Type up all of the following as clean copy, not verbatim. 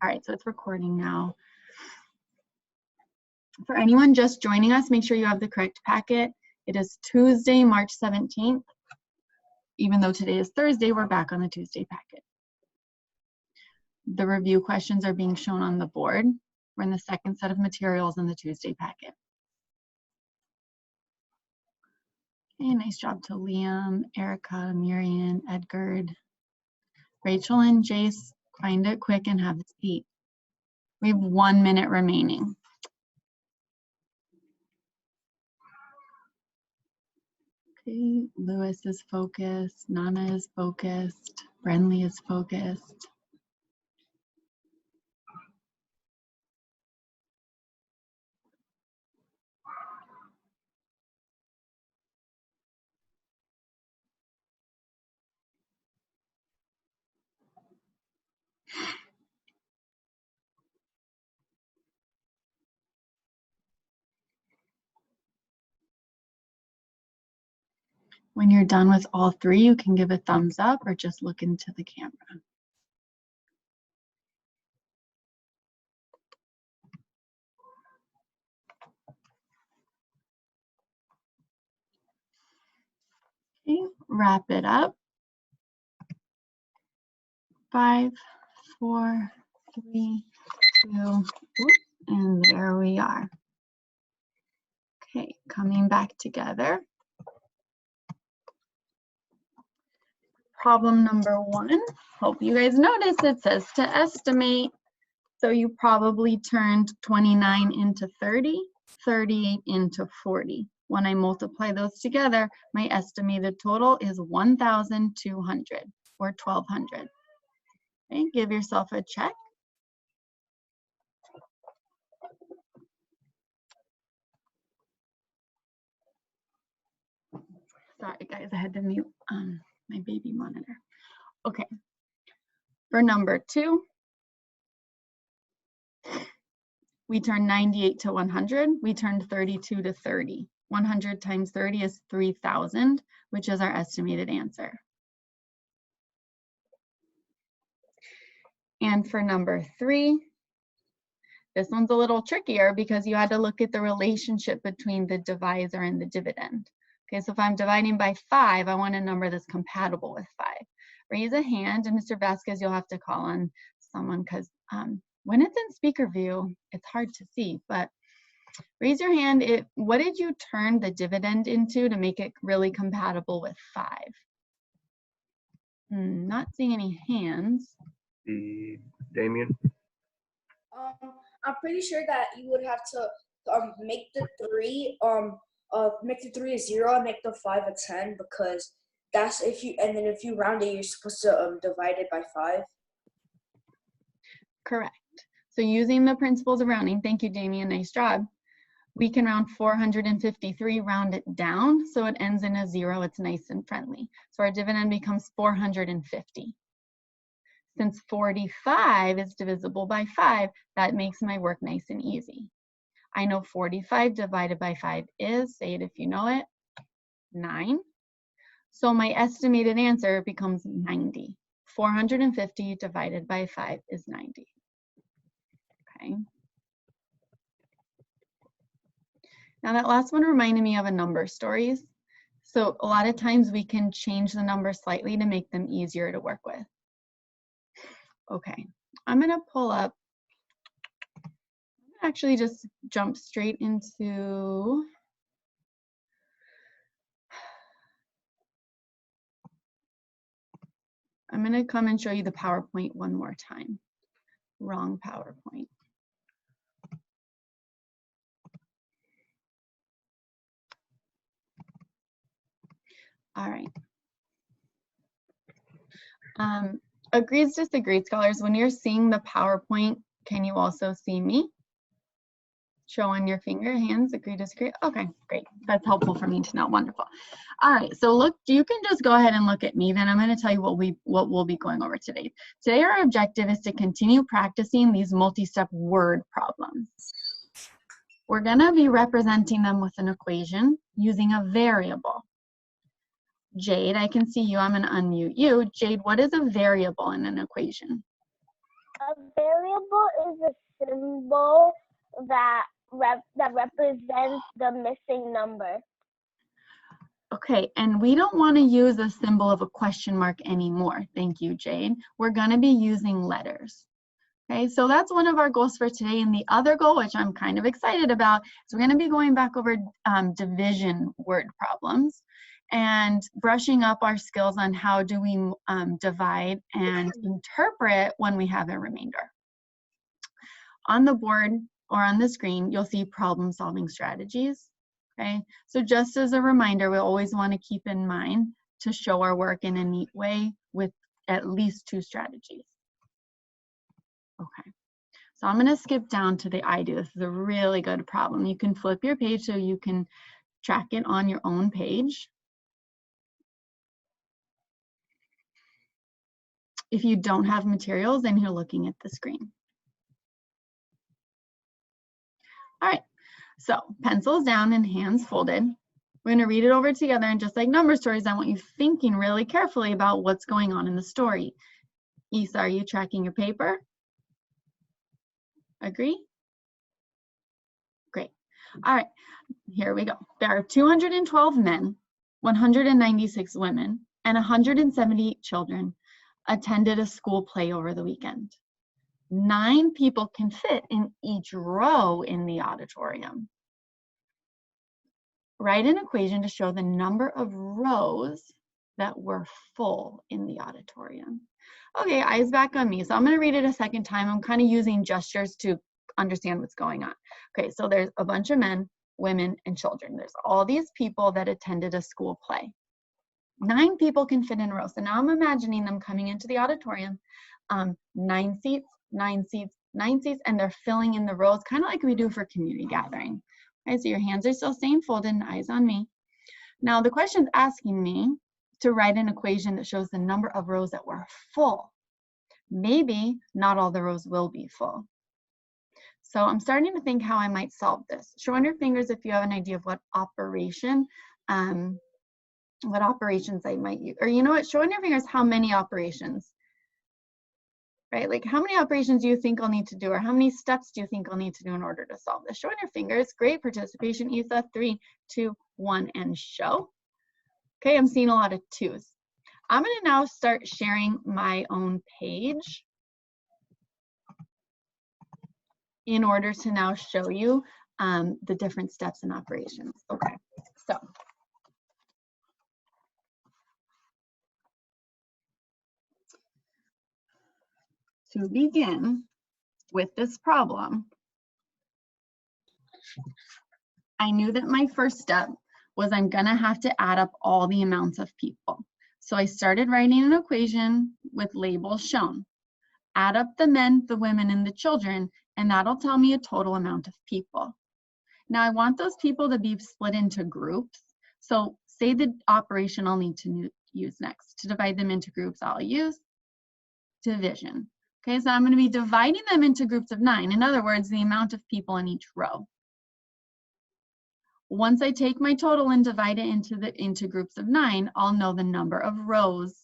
All right, so it's recording now. For anyone just joining us, make sure you have the correct packet. It is Tuesday, March 17th. Even though today is Thursday, we're back on the Tuesday packet. The review questions are being shown on the board. We're in the second set of materials in the Tuesday packet. Okay, nice job to Liam, Erica, Miriam, Edgard, Rachel, and Jace. Find it quick and have a seat. We have 1 minute remaining. Okay, Lewis is focused, Nana is focused, Brenly is focused. When you're done with all three, you can give a thumbs up or just look into the camera. Okay, wrap it up. 5, 4, 3, 2, and there we are. Okay, coming back together. Problem number 1. Hope you guys notice it says to estimate. So you probably turned 29 into 30, 38 into 40. When I multiply those together, my estimated total is 1,200 or 1,200. Okay, give yourself a check. Sorry guys, I had to mute my baby monitor. Okay, for number 2, we turned 98 to 100. We turned 32 to 30. 100 times 30 is 3,000, which is our estimated answer. And for number 3, this one's a little trickier because you had to look at the relationship between the divisor and the dividend. Okay, so if I'm dividing by 5, I want a number that's compatible with 5. Raise a hand, and Mr. Vasquez, you'll have to call on someone because when it's in speaker view, it's hard to see, but raise your hand. What did you turn the dividend into to make it really compatible with 5? Not seeing any hands. Damien? I'm pretty sure that you would have to make the 3 a 0 and make the 5 a 10, because that's if you round it, you're supposed to divide it by 5. Correct. So using the principles of rounding, thank you, Damien, nice job. We can round 453, round it down, so it ends in a 0. It's nice and friendly. So our dividend becomes 450. Since 45 is divisible by 5, that makes my work nice and easy. I know 45 divided by 5 is, say it if you know it, 9. So my estimated answer becomes 90. 450 divided by 5 is 90. Okay. Now that last one reminded me of a number stories. So a lot of times we can change the numbers slightly to make them easier to work with. Okay, I'm gonna pull up, actually just jump straight into, I'm gonna come and show you the PowerPoint one more time. Wrong PowerPoint. All right. Agrees, disagreed, scholars. When you're seeing the PowerPoint, can you also see me? Show on your finger, hands, agree, disagree. Okay, great. That's helpful for me to know. Wonderful. All right, so look, you can just go ahead and look at me. Then I'm going to tell you what we'll be going over today. Today, our objective is to continue practicing these multi-step word problems. We're going to be representing them with an equation using a variable. Jade, I can see you. I'm going to unmute you. Jade, what is a variable in an equation? A variable is a symbol that represents the missing number. Okay, and we don't want to use a symbol of a question mark anymore. Thank you, Jade. We're going to be using letters. Okay, so that's one of our goals for today. And the other goal, which I'm kind of excited about, is we're going to be going back over division word problems and brushing up our skills on how do we divide and interpret when we have a remainder. On the board or on the screen, you'll see problem solving strategies. Okay, so just as a reminder, we always want to keep in mind to show our work in a neat way with at least 2 strategies. Okay, so I'm going to skip down to the I do. This is a really good problem. You can flip your page so you can track it on your own page. If you don't have materials, then you're looking at the screen. All right, so pencils down and hands folded. We're going to read it over together, and just like number stories, I want you thinking really carefully about what's going on in the story. Isa, are you tracking your paper? Agree? Great. All right, here we go. There are 212 men, 196 women, and 178 children attended a school play over the weekend. 9 people can fit in each row in the auditorium. Write an equation to show the number of rows that were full in the auditorium. Okay, eyes back on me. So I'm going to read it a second time. I'm kind of using gestures to understand what's going on. Okay, so there's a bunch of men, women, and children. There's all these people that attended a school play. 9 people can fit in a row. So now I'm imagining them coming into the auditorium, 9 seats, 9 seats, 9 seats, and they're filling in the rows, kind of like we do for community gathering. Okay, so your hands are still staying folded and eyes on me. Now the question's asking me to write an equation that shows the number of rows that were full. Maybe not all the rows will be full. So I'm starting to think how I might solve this. Show on your fingers if you have an idea of what operations I might use. Or you know what, show on your fingers how many operations, right? Like how many operations do you think I'll need to do, or how many steps do you think I'll need to do in order to solve this? Show on your fingers. Great participation, Isa. 3, 2, 1, and show. Okay, I'm seeing a lot of 2s. I'm going to now start sharing my own page in order to now show you the different steps and operations. Okay, so to begin with this problem, I knew that my first step was I'm gonna have to add up all the amounts of people. So I started writing an equation with labels shown. Add up the men, the women, and the children, and that'll tell me a total amount of people. Now I want those people to be split into groups. So say the operation I'll need to use next. To divide them into groups, I'll use division. Okay, so I'm going to be dividing them into groups of 9. In other words, the amount of people in each row. Once I take my total and divide it into groups of 9, I'll know the number of rows.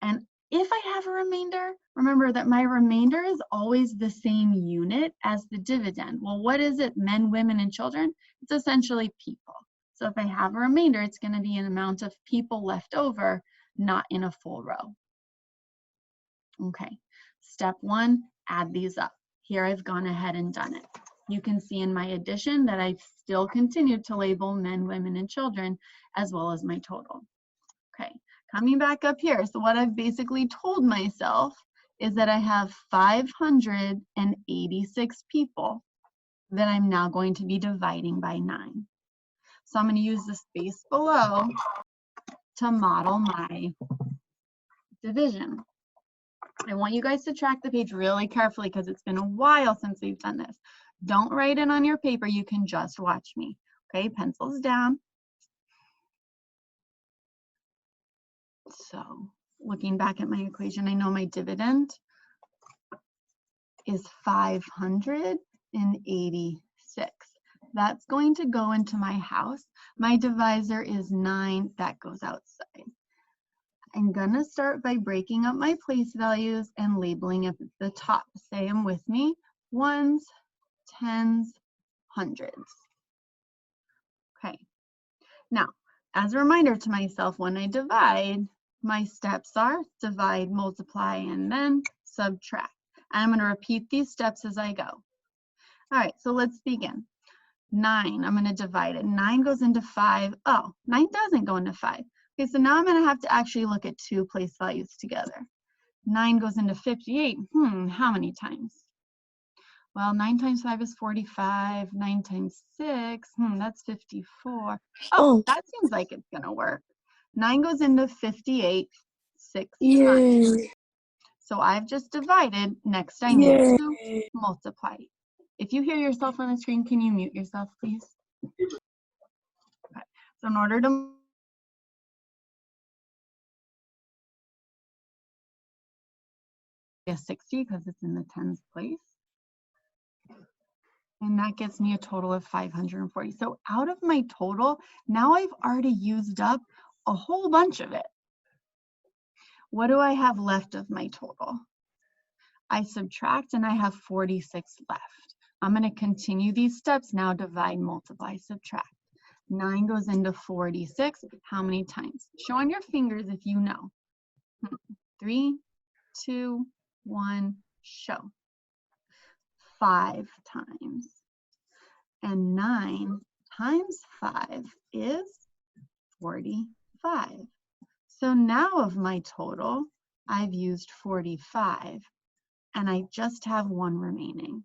And if I have a remainder, remember that my remainder is always the same unit as the dividend. Well, what is it? Men, women, and children? It's essentially people. So if I have a remainder, it's going to be an amount of people left over, not in a full row. Okay, step 1, add these up. Here I've gone ahead and done it. You can see in my addition that I've still continued to label men, women, and children, as well as my total. Okay, coming back up here. So what I've basically told myself is that I have 586 people that I'm now going to be dividing by 9. So I'm going to use the space below to model my division. I want you guys to track the page really carefully because it's been a while since we've done this. Don't write it on your paper, you can just watch me. Okay, pencils down. So looking back at my equation, I know my dividend is 586. That's going to go into my house. My divisor is 9, that goes outside. I'm gonna start by breaking up my place values and labeling at the top. Say them with me: ones, tens, hundreds. Okay, now, as a reminder to myself, when I divide, my steps are divide, multiply, and then subtract. And I'm gonna repeat these steps as I go. All right, so let's begin. 9, I'm gonna divide it. 9 goes into 5. Oh, 9 doesn't go into 5. Okay, so now I'm gonna have to actually look at 2 place values together. 9 goes into 58. How many times? Well, 9 times 5 is 45. 9 times 6, that's 54. Oh, that seems like it's gonna work. 9 goes into 58 6 times. So I've just divided. Next, I need to multiply. If you hear yourself on the screen, can you mute yourself, please? Okay. So in order to 60, because it's in the tens place. And that gets me a total of 540. So out of my total, now I've already used up a whole bunch of it. What do I have left of my total? I subtract and I have 46 left. I'm going to continue these steps now: divide, multiply, subtract. 9 goes into 46. How many times? Show on your fingers if you know. 3, 2, 1, show. 5 times. And 9 times 5 is 45. So now of my total, I've used 45, and I just have 1 remaining.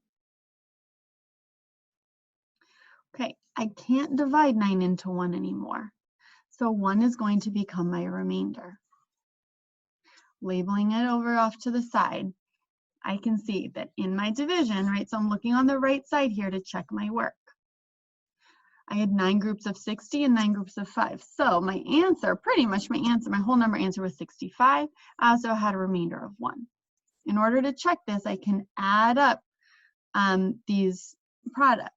Okay, I can't divide 9 into 1 anymore. So 1 is going to become my remainder. Labeling it over off to the side, I can see that in my division, right, so I'm looking on the right side here to check my work. I had 9 groups of 60 and 9 groups of 5. So my answer, pretty much my answer, my whole number answer was 65. I also had a remainder of 1. In order to check this, I can add up these products.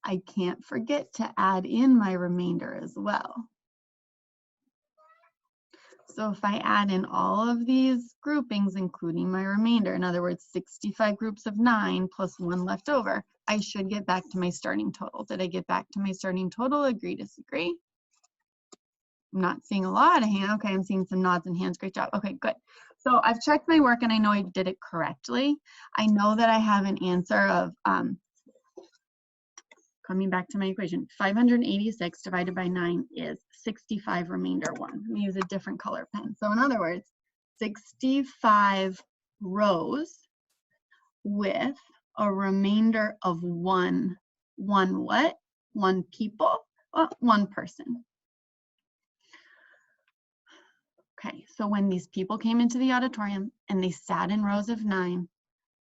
I can't forget to add in my remainder as well. So if I add in all of these groupings, including my remainder, in other words, 65 groups of 9 plus 1 left over, I should get back to my starting total. Did I get back to my starting total? Agree, disagree? I'm not seeing a lot of hands. Okay, I'm seeing some nods and hands. Great job. Okay, good. So I've checked my work and I know I did it correctly. I know that I have an answer of, coming back to my equation, 586 divided by 9 is 65 remainder 1. Let me use a different color pen. So in other words, 65 rows with a remainder of 1 what? 1 people? Well, 1 person. Okay, so when these people came into the auditorium and they sat in rows of 9,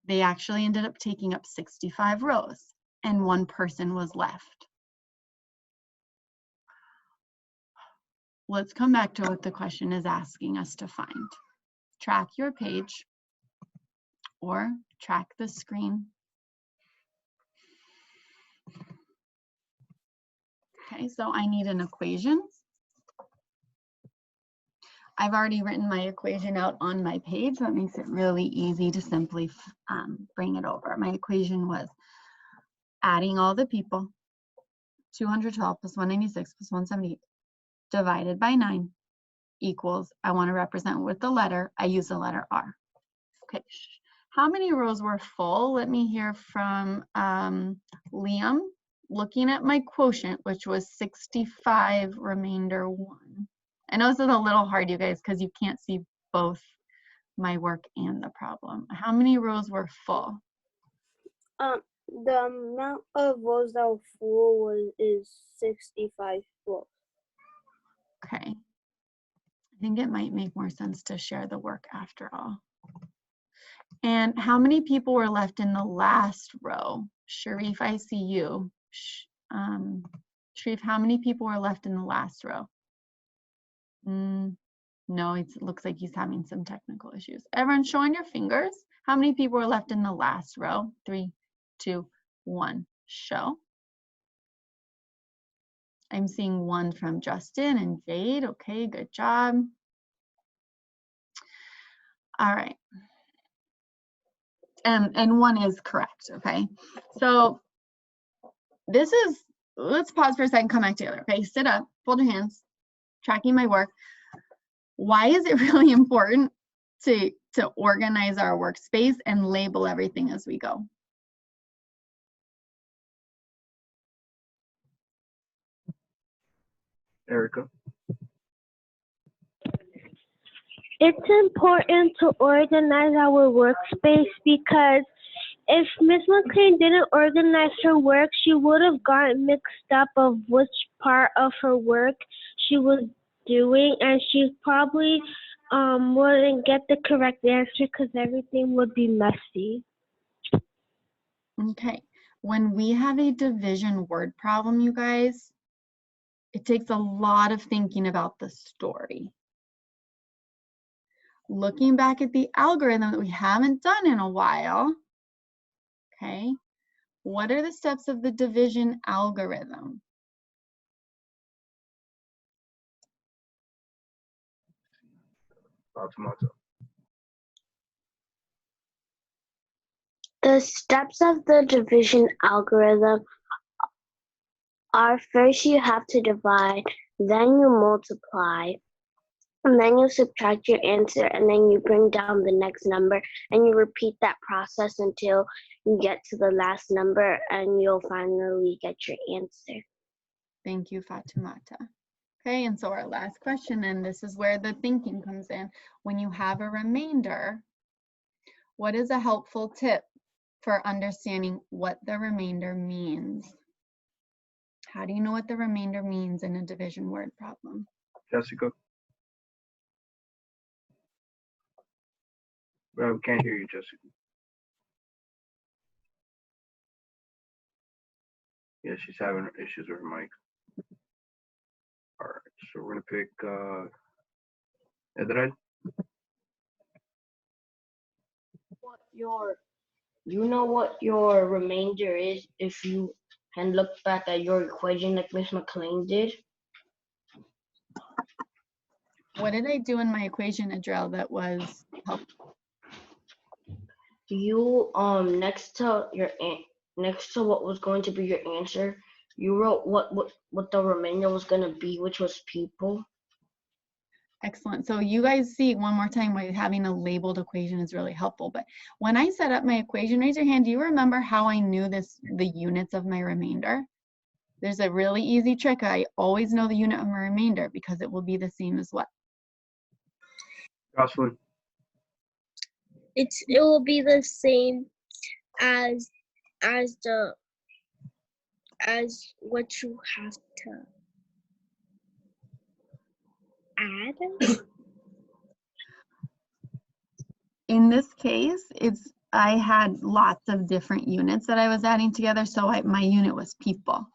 they actually ended up taking up 65 rows and 1 person was left. Let's come back to what the question is asking us to find. Track your page or track the screen. Okay, so I need an equation. I've already written my equation out on my page. That makes it really easy to simply bring it over. My equation was adding all the people, 212 plus 196 plus 178, divided by 9 equals, I want to represent with the letter, I use the letter R. Okay, how many rows were full? Let me hear from Liam. Looking at my quotient, which was 65 remainder 1. I know this is a little hard, you guys, because you can't see both my work and the problem. How many rows were full? The amount of rows that were full is 65 rows. Okay. I think it might make more sense to share the work after all. And how many people were left in the last row? Sharif, I see you. Sharif, how many people were left in the last row? No, it looks like he's having some technical issues. Everyone, show on your fingers. How many people were left in the last row? 3, 2, 1, show. I'm seeing one from Justin and Jade. Okay, good job. All right. And one is correct, okay? So this is, let's pause for a second, come back together, okay? Sit up, fold your hands, tracking my work. Why is it really important to organize our workspace and label everything as we go? Erica. It's important to organize our workspace because if Miss McLean didn't organize her work, she would have gotten mixed up of which part of her work she was doing, and she probably wouldn't get the correct answer because everything would be messy. Okay, when we have a division word problem, you guys, it takes a lot of thinking about the story. Looking back at the algorithm that we haven't done in a while, okay, what are the steps of the division algorithm? Tomato. The steps of the division algorithm are first you have to divide, then you multiply, and then you subtract your answer, and then you bring down the next number, and you repeat that process until you get to the last number, and you'll finally get your answer. Thank you, Fatimata. Okay, and so our last question, and this is where the thinking comes in. When you have a remainder, what is a helpful tip for understanding what the remainder means? How do you know what the remainder means in a division word problem? Jessica. Well, we can't hear you, Jessica. Yeah, she's having issues with her mic. All right, so we're gonna pick Edred. You know what your remainder is if you can look back at your equation like Miss McLean did? What did I do in my equation, Adrel, that was helpful? You next to what was going to be your answer, you wrote what the remainder was going to be, which was people. Excellent. So you guys see one more time why having a labeled equation is really helpful. But when I set up my equation, raise your hand. Do you remember how I knew the units of my remainder? There's a really easy trick. I always know the unit of my remainder because it will be the same as what? Jocelyn. It will be the same as what you have to add. In this case, I had lots of different units that I was adding together, so my unit was people,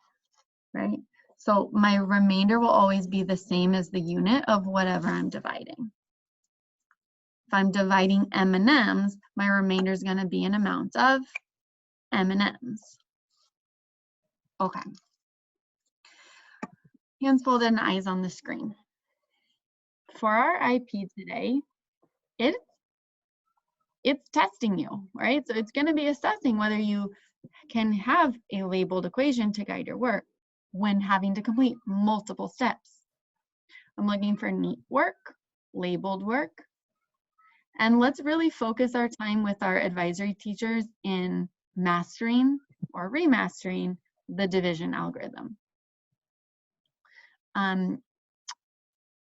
right? So my remainder will always be the same as the unit of whatever I'm dividing. If I'm dividing M&Ms, my remainder is going to be an amount of M&Ms. Okay. Hands folded and eyes on the screen. For our IP today, it's testing you, right? So it's going to be assessing whether you can have a labeled equation to guide your work when having to complete multiple steps. I'm looking for neat work, labeled work, and let's really focus our time with our advisory teachers in mastering or remastering the division algorithm.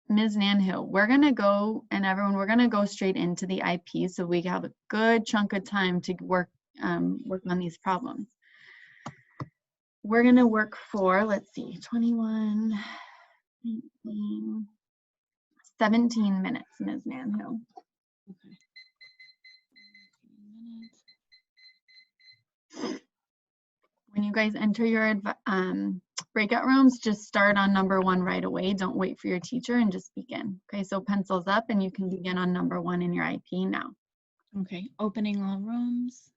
Ms. Nanhill, we're gonna go, and everyone, we're gonna go straight into the IP so we have a good chunk of time to work on these problems. We're gonna work for, let's see, 21, 19, 17 minutes, Ms. Nanhill. Okay. When you guys enter your breakout rooms, just start on number 1 right away. Don't wait for your teacher and just begin. Okay, so pencils up and you can begin on number 1 in your IP now. Okay, opening all rooms.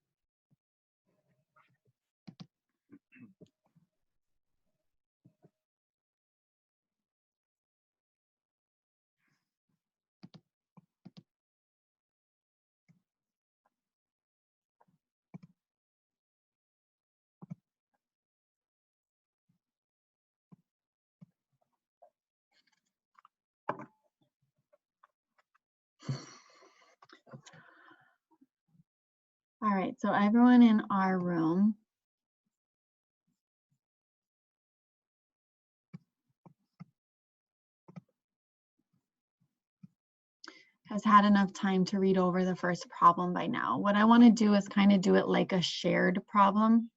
All right, so everyone in our room has had enough time to read over the first problem by now. What I want to do is kind of do it like a shared problem.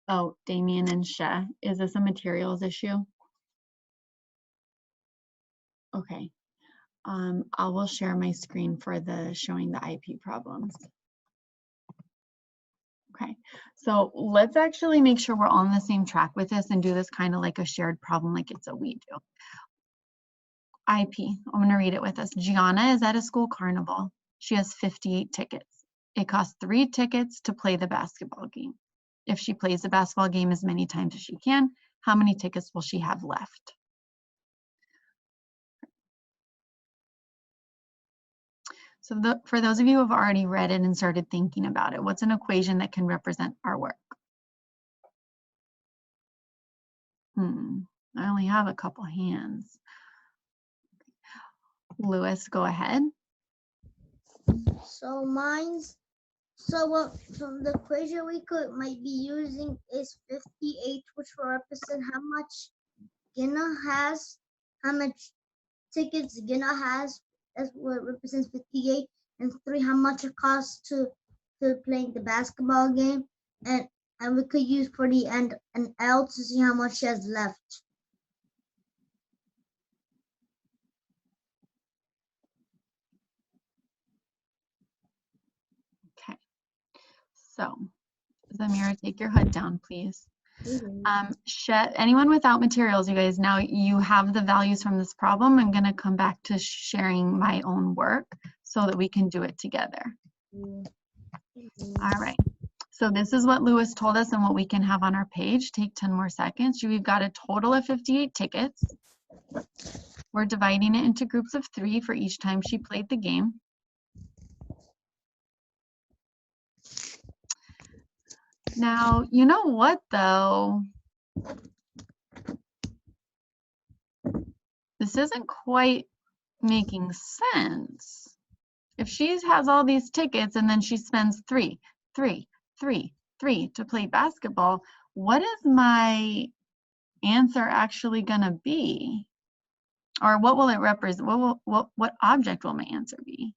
Oh, Damien and Sheh, is this a materials issue? Okay, I will share my screen for the showing the IP problems. Okay, so let's actually make sure we're on the same track with this and do this kind of like a shared problem, like it's a we do. IP, I'm gonna read it with us. Gianna is at a school carnival. She has 58 tickets. It costs 3 tickets to play the basketball game. If she plays the basketball game as many times as she can, how many tickets will she have left? So for those of you who have already read it and started thinking about it, what's an equation that can represent our work? I only have a couple hands. Lewis, go ahead. So so the equation we might be using is 58, which will represent how much Gina has, how much tickets Gina has. That's what represents 58, and 3 how much it costs to play the basketball game, and we could use for the end an L to see how much she has left. Okay, so Zamira, take your HUD down, please. Anyone without materials, you guys, now you have the values from this problem. I'm going to come back to sharing my own work so that we can do it together. All right. So this is what Lewis told us and what we can have on our page. Take 10 more seconds. We've got a total of 58 tickets. We're dividing it into groups of 3 for each time she played the game. Now, you know what though? This isn't quite making sense. If she has all these tickets and then she spends 3 to play basketball, what is my answer actually gonna be? Or what will it represent? What object will my answer be?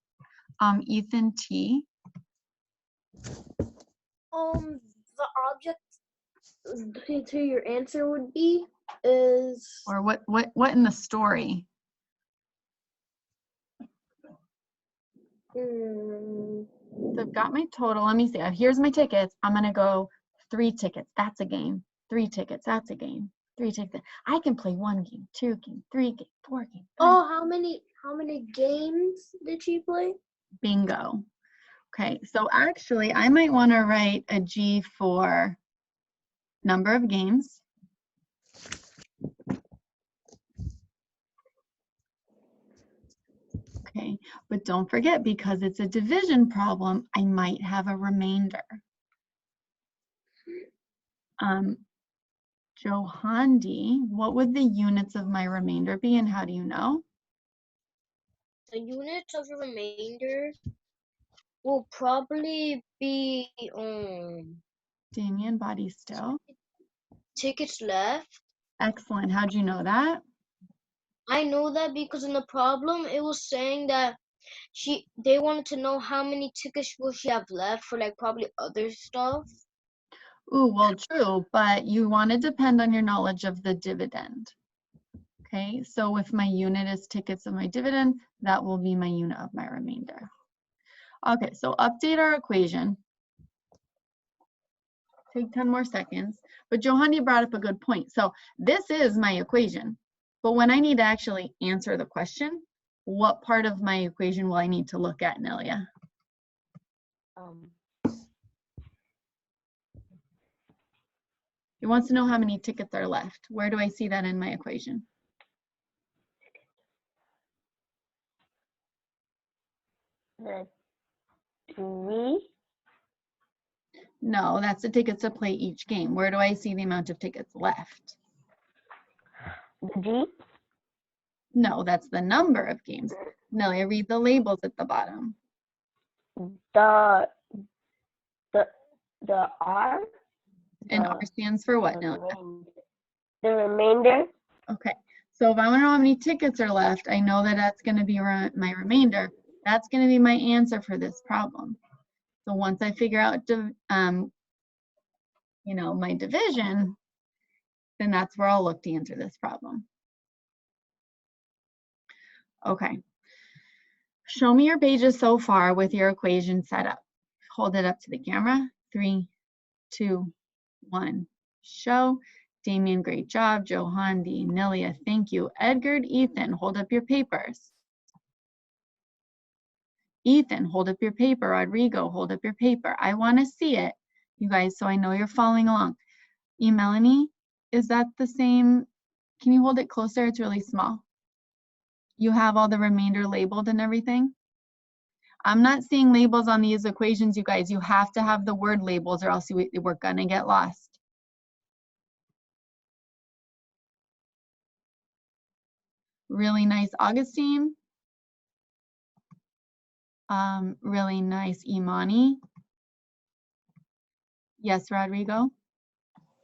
Ethan T. The object to your answer would be is, Or what in the story? So I've got my total. Let me see. Here's my tickets. I'm gonna go 3 tickets. That's a game. 3 tickets. That's a game. 3 tickets. I can play 1 game, 2 game, 3 game, 4 game. oh, how many games did she play? Bingo. Okay, so actually I might want to write a G for number of games. Okay, but don't forget, because it's a division problem, I might have a remainder. Johandi, what would the units of my remainder be and how do you know? The units of the remainder will probably be Damien, body still. tickets left. Excellent. How'd you know that? I know that because in the problem it was saying that they wanted to know how many tickets will she have left for like probably other stuff. Ooh, well, true, but you want to depend on your knowledge of the dividend. Okay, so if my unit is tickets of my dividend, that will be my unit of my remainder. Okay, so update our equation. Take 10 more seconds. But Johandi brought up a good point. So this is my equation. But when I need to actually answer the question, what part of my equation will I need to look at, Nelia? He wants to know how many tickets are left. Where do I see that in my equation? The 3. No, that's the tickets to play each game. Where do I see the amount of tickets left? The G. No, that's the number of games. Nelia, read the labels at the bottom. The The R. And the- R stands for what the now? remainder. The remainder. Okay, so if I want to know how many tickets are left, I know that that's going to be my remainder. That's going to be my answer for this problem. So once I figure out, you know, my division, then that's where I'll look to answer this problem. Okay. Show me your pages so far with your equation set up. Hold it up to the camera. 3, 2, 1. Show. Damien, great job. Johan, D, Nilia, thank you. Edgar, Ethan, hold up your papers. Ethan, hold up your paper. Rodrigo, hold up your paper. I want to see it, you guys, so I know you're following along. Melanie, is that the same? Can you hold it closer? It's really small. You have all the remainder labeled and everything? I'm not seeing labels on these equations, you guys. You have to have the word labels or else we're gonna get lost. Really nice, Augustine. Really nice, Imani. Yes, Rodrigo?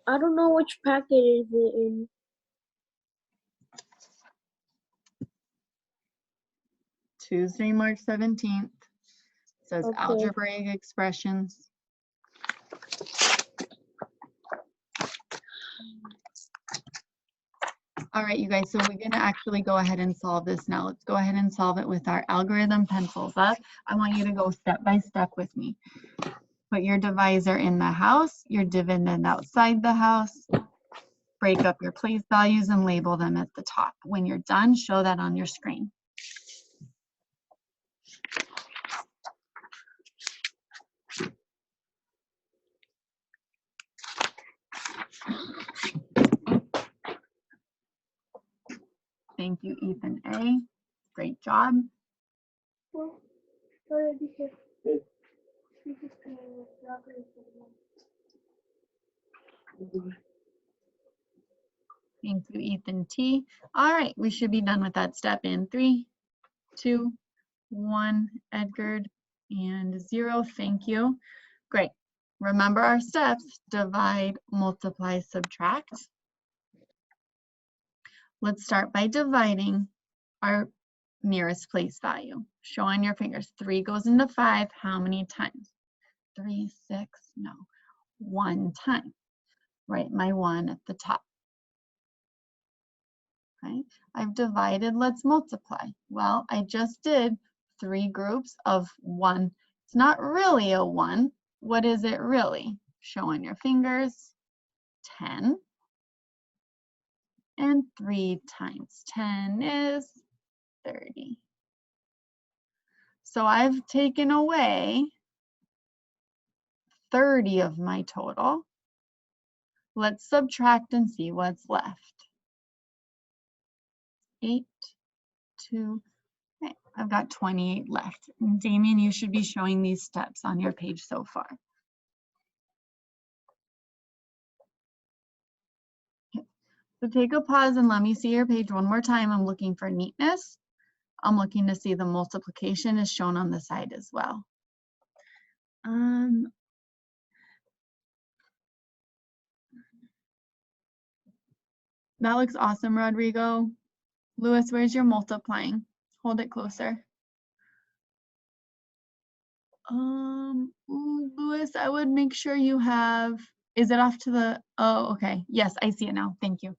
I don't know which packet is it in. Tuesday, March 17th. Says Okay. algebraic expressions. All right, you guys, so we're gonna actually go ahead and solve this now. Let's go ahead and solve it with our algorithm pencils up. I want you to go step by step with me. Put your divisor in the house, your dividend outside the house. Break up your place values and label them at the top. When you're done, show that on your screen. Thank you, Ethan A. Great job. Well, already here. Thank you, Ethan T. All right, we should be done with that step in 3, 2, 1, Edgar, and 0. Thank you. Great. Remember our steps: divide, multiply, subtract. Let's start by dividing our nearest place value. Show on your fingers. 3 goes into 5. How many times? 3, 6, no. 1 time. Write my 1 at the top. Okay, I've divided. Let's multiply. Well, I just did 3 groups of 1. It's not really a 1. What is it really? Show on your fingers. 10. And 3 times 10 is 30. So I've taken away 30 of my total. Let's subtract and see what's left. 8, 2, okay, I've got 28 left. And Damien, you should be showing these steps on your page so far. Okay. So take a pause and let me see your page one more time. I'm looking for neatness. I'm looking to see the multiplication is shown on the side as well. That looks awesome, Rodrigo. Lewis, where's your multiplying? Hold it closer. Lewis, I would make sure you have, is it off to the, oh, okay. Yes, I see it now. Thank you.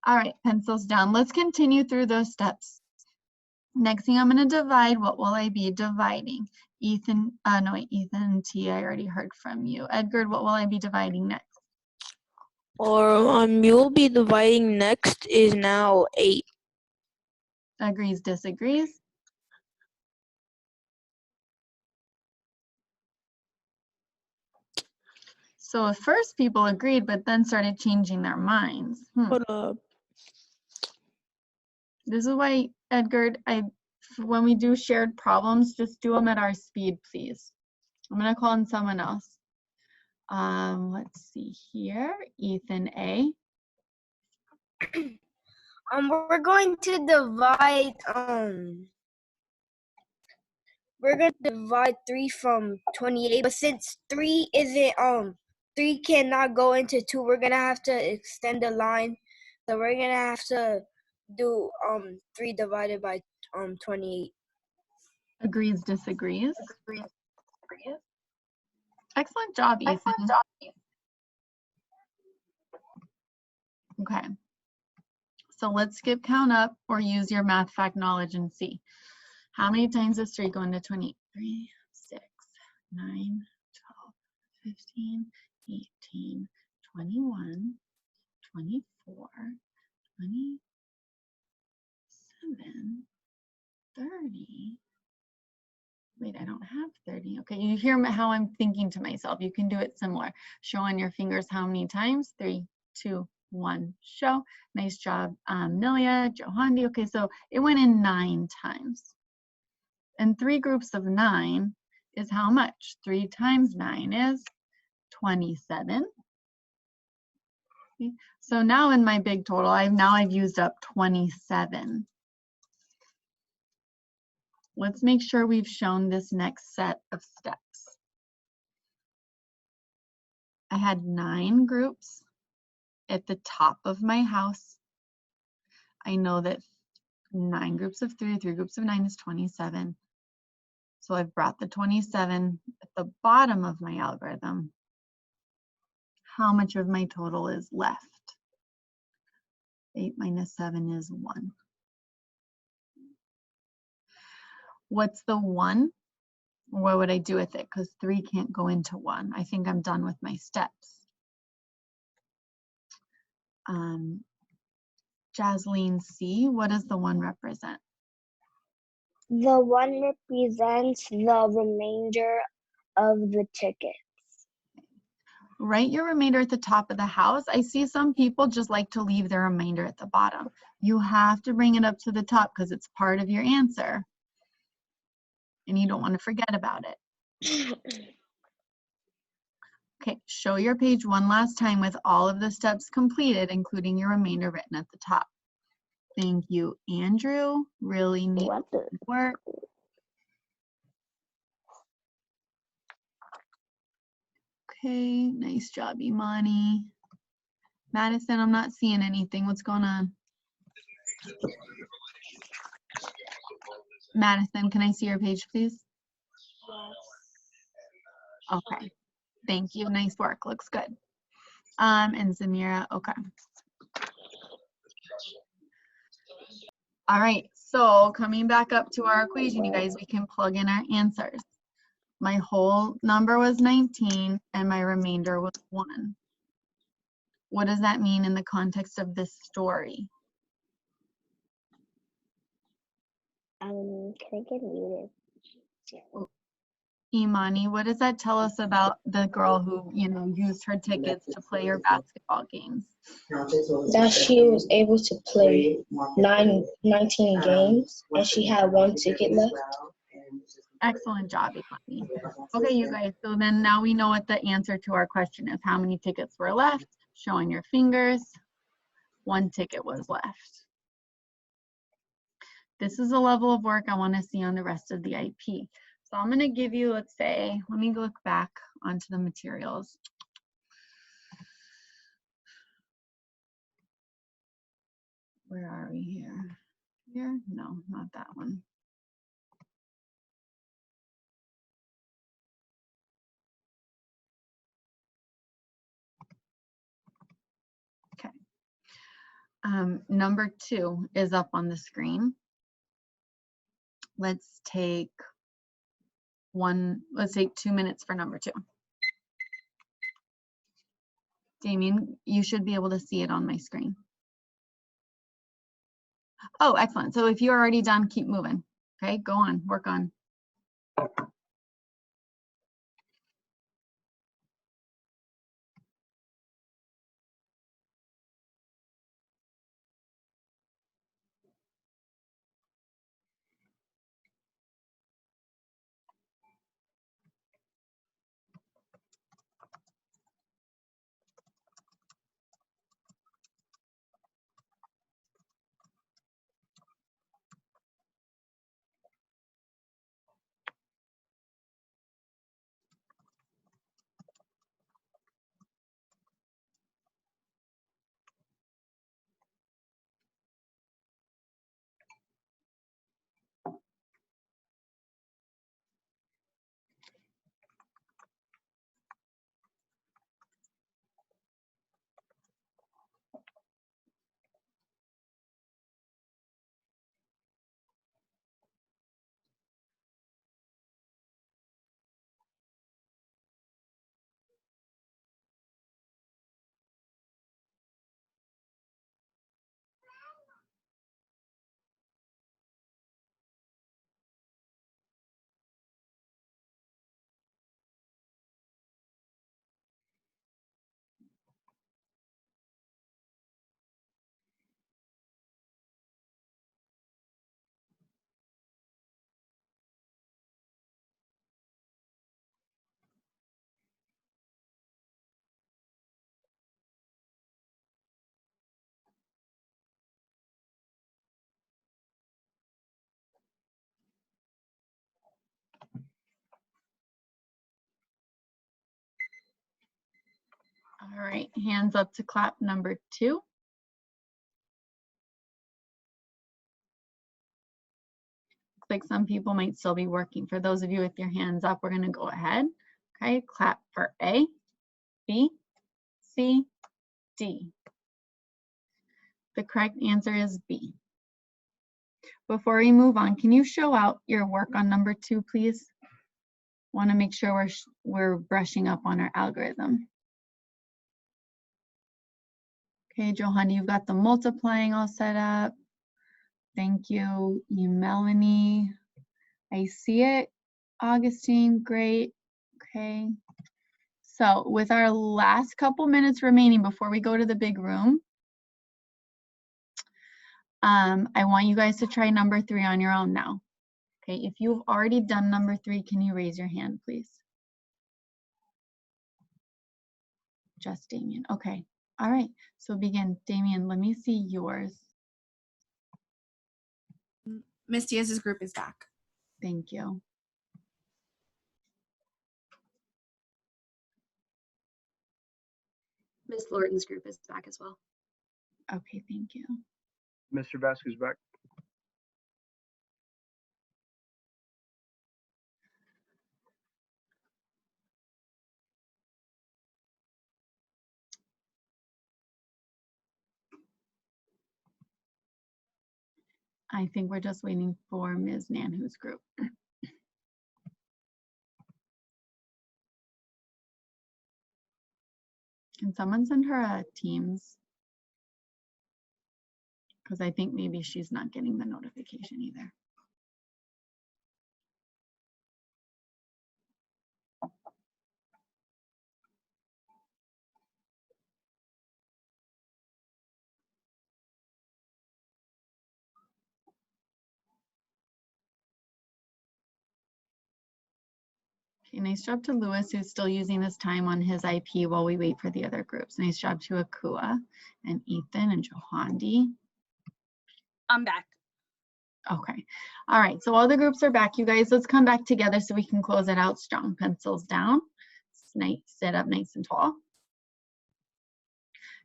All right, pencils down. Let's continue through those steps. Next thing I'm going to divide. What will I be dividing? Ethan, no, wait, Ethan T, I already heard from you. Edgar, what will I be dividing next? Or you'll be dividing next is now 8. Agrees, disagrees? So at first people agreed, but then started changing their minds. But This is why, Edgar, when we do shared problems, just do them at our speed, please. I'm gonna call in someone else. Let's see here, Ethan A. We're going to divide we're gonna divide 3 from 28, but since 3 isn't 3 cannot go into 2, we're gonna have to extend the line. So we're gonna have to do 3 divided by 28. Agrees, disagrees. Excellent job, Ethan. Okay. So let's skip count up or use your math fact knowledge and see. How many times does 3 go into 20? 3, 6, 9, 12, 15, 18, 21, 24, 27, 30. Wait, I don't have 30. Okay, you hear how I'm thinking to myself. You can do it similar. Show on your fingers how many times. 3, 2, 1, show. Nice job, Nilia, Johandi. Okay, so it went in 9 times. And 3 groups of 9 is how much? 3 times 9 is 27. Okay, so now in my big total, I've used up 27. Let's make sure we've shown this next set of steps. I had 9 groups at the top of my house. I know that 9 groups of 3 groups of 9 is 27. So I've brought the 27 at the bottom of my algorithm. How much of my total is left? 8 minus 7 is 1. What's the 1? What would I do with it? Because 3 can't go into 1. I think I'm done with my steps. Jasleen C, what does the 1 represent? The 1 represents the remainder of the ticket. Write your remainder at the top of the house. I see some people just like to leave their remainder at the bottom. You have to bring it up to the top because it's part of your answer. And you don't want to forget about it. Okay, show your page one last time with all of the steps completed, including your remainder written at the top. Thank you, Andrew. Really neat work. Okay, nice job, Imani. Madison, I'm not seeing anything. What's going on? Madison, can I see your page, please? Okay, thank you. Nice work. Looks good. And Zamira, okay. All right, so coming back up to our equation, you guys, we can plug in our answers. My whole number was 19 and my remainder was 1. What does that mean in the context of this story? Can I get muted? Imani, what does that tell us about the girl who, used her tickets to play her basketball games? That she was able to play 19 games and she had 1 ticket left. Excellent job, Imani. Okay, you guys, so then now we know what the answer to our question is. How many tickets were left? Showing your fingers. 1 ticket was left. This is a level of work I want to see on the rest of the IP. So I'm going to give you, let's say, let me look back onto the materials. Where are we here? Here? No, not that one. Okay. Number 2 is up on the screen. Let's take 2 minutes for number 2. Damien, you should be able to see it on my screen. Oh, excellent. So if you're already done, keep moving. Okay, go on, work on. All right, hands up to clap number 2. Looks like some people might still be working. For those of you with your hands up, we're gonna go ahead. Okay, clap for A, B, C, D. The correct answer is B. Before we move on, can you show out your work on number 2, please? Want to make sure we're brushing up on our algorithm. Okay, Johanna, you've got the multiplying all set up. Thank you, Melanie. I see it. Augustine, great. Okay. So with our last couple minutes remaining before we go to the big room, I want you guys to try number 3 on your own now. Okay, if you've already done number 3, can you raise your hand, please? Just Damien. Okay. All right. So begin. Damien, let me see yours. Miss Diaz's group is back. Thank you. Miss Lorton's group is back as well. Okay, thank you. Mr. Vasquez back. I think we're just waiting for Ms. Nanhu's group. Can someone send her a Teams? Because I think maybe she's not getting the notification either. Okay, nice job to Lewis, who's still using this time on his IP while we wait for the other groups. Nice job to Akua and Ethan and Johandi. I'm back. Okay. All right. So all the groups are back. You guys, let's come back together so we can close it out strong. Pencils down. Sit up nice and tall.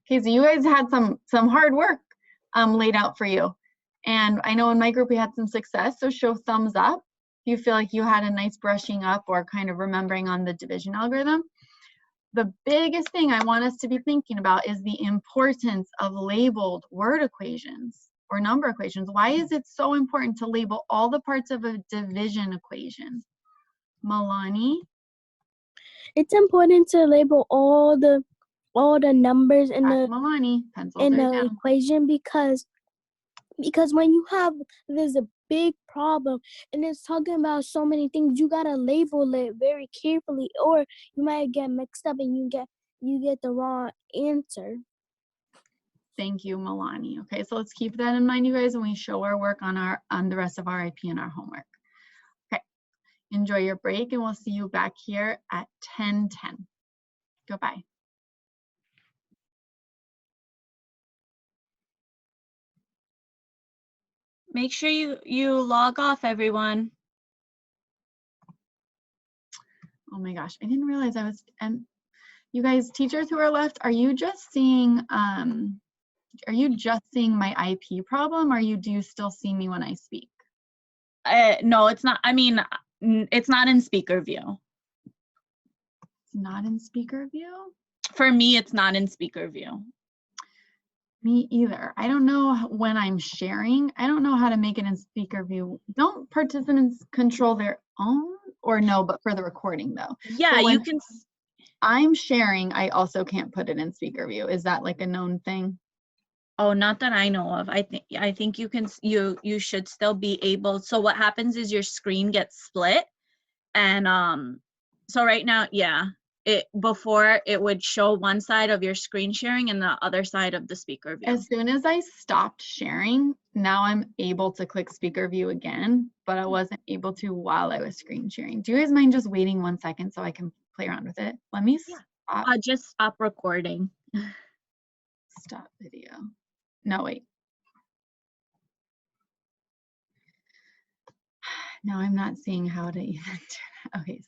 Okay. So you guys had some hard work laid out for you. And I know in my group we had some success. So show thumbs up if you feel like you had a nice brushing up or kind of remembering on the division algorithm. The biggest thing I want us to be thinking about is the importance of labeled word equations or number equations. Why is it so important to label all the parts of a division equation? Milani? It's important to label all the numbers in the Milani, pencils are down. equation because when you have there's a big problem and it's talking about so many things, you gotta label it very carefully, or you might get mixed up and you get the wrong answer. Thank you, Milani. Okay, so let's keep that in mind, you guys, when we show our work on the rest of our IP and our homework. Okay, enjoy your break, and we'll see you back here at 10:10. Goodbye. Make sure you log off, everyone. Oh my gosh, I didn't realize I was. And you guys, teachers who are left, are you just seeing my IP problem, or do you still see me when I speak? No, it's not. I mean, it's not in speaker view. It's not in speaker view? For me, it's not in speaker view. Me either. I don't know when I'm sharing. I don't know how to make it in speaker view. Don't participants control their own, or no, but for the recording though? Yeah, so you can. I'm sharing, I also can't put it in speaker view. Is that like a known thing? Oh, not that I know of. I think you can. You should still be able. So what happens is your screen gets split, and so right now, yeah. Before it would show one side of your screen sharing and the other side of the speaker view. As soon as I stopped sharing, now I'm able to click speaker view again, but I wasn't able to while I was screen sharing. Do you guys mind just waiting 1 second so I can play around with it? Let me stop. Just stop recording. Stop video. No, wait. Now I'm not seeing how to even do that. Okay.